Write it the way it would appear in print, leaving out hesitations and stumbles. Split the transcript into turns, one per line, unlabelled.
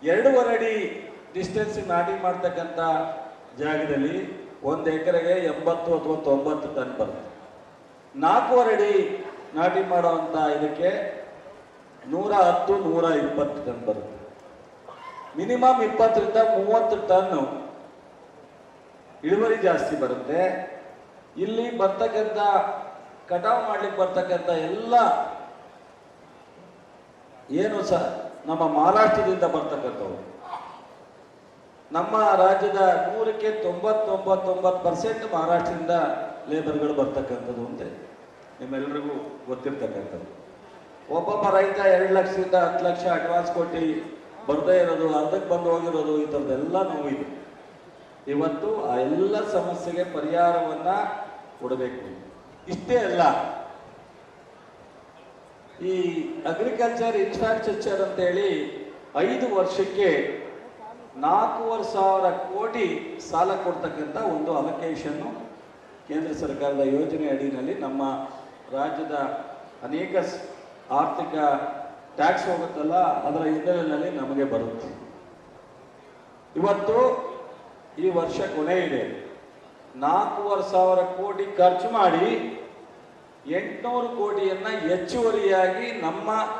2.5 ಅಡಿ ಡಿಸ್ಟೆನ್ಸ್ ನಾಟಿ ಮಾಡ್ತಕ್ಕಂಥ ಜಾಗದಲ್ಲಿ 1 ಎಕರೆಗೆ 80 ಅಥವಾ 90 ಟನ್ ಬರುತ್ತೆ. 4.5 ಅಡಿ ನಾಟಿ ಮಾಡುವಂಥ ಇದಕ್ಕೆ 110, 120 ಟನ್ ಬರುತ್ತೆ. ಮಿನಿಮಮ್ 20 ರಿಂದ 30 ಟನ್ ಇಳುವರಿ ಜಾಸ್ತಿ ಬರುತ್ತೆ. ಇಲ್ಲಿ ಬರ್ತಕ್ಕಂಥ ಕಟಾವು ಮಾಡ್ಲಿಕ್ಕೆ ಬರ್ತಕ್ಕಂಥ ಎಲ್ಲ ಏನು ನಮ್ಮ ಮಹಾರಾಷ್ಟ್ರದಿಂದ ಬರ್ತಕ್ಕಂಥವು. ನಮ್ಮ ರಾಜ್ಯದ 100ಕ್ಕೆ 99% ಮಹಾರಾಷ್ಟ್ರದಿಂದ ಲೇಬರ್ಗಳು ಬರ್ತಕ್ಕಂಥದ್ದು ಅಂತ ನಿಮ್ಮೆಲ್ಲರಿಗೂ ಗೊತ್ತಿರ್ತಕ್ಕಂಥದ್ದು. ಒಬ್ಬೊಬ್ಬ ರೈತ 2 ಲಕ್ಷದಿಂದ 10 ಲಕ್ಷ ಅಡ್ವಾನ್ಸ್ ಕೊಟ್ಟು ಬರ್ದೇ ಇರೋದು, ಅರ್ಧಕ್ಕೆ ಬಂದು ಹೋಗಿರೋದು, ಈ ಥರದ್ದೆಲ್ಲ ನೋವಿದೆ. ಇವತ್ತು ಆ ಎಲ್ಲ ಸಮಸ್ಯೆಗೆ ಪರಿಹಾರವನ್ನ ಕೊಡಬೇಕು. ಇಷ್ಟೇ ಅಲ್ಲ, ಈ ಅಗ್ರಿಕಲ್ಚರ್ ಇನ್ಫ್ರಾಸ್ಟ್ರಕ್ಚರ್ ಅಂತೇಳಿ 5 ವರ್ಷಕ್ಕೆ 4,500 ಕೋಟಿ ಸಾಲ ಕೊಡ್ತಕ್ಕಂಥ ಒಂದು ಅಲೋಕೇಶನ್ನು ಕೇಂದ್ರ ಸರ್ಕಾರದ ಯೋಜನೆ ಅಡಿನಲ್ಲಿ ನಮ್ಮ ರಾಜ್ಯದ ಅನೇಕ ಆರ್ಥಿಕ ಟ್ಯಾಕ್ಸ್ ಹೋಗುತ್ತಲ್ಲ, ಅದರ ಹಿನ್ನೆಲೆಯಲ್ಲಿ ನಮಗೆ ಬರುತ್ತೆ. ಇವತ್ತು ಈ ವರ್ಷ ಕೊನೆ ಇದೆ. 4,500 ಕೋಟಿ ಖರ್ಚು ಮಾಡಿ 800 ಕೋಟಿಯನ್ನ ಹೆಚ್ಚುವರಿಯಾಗಿ ನಮ್ಮ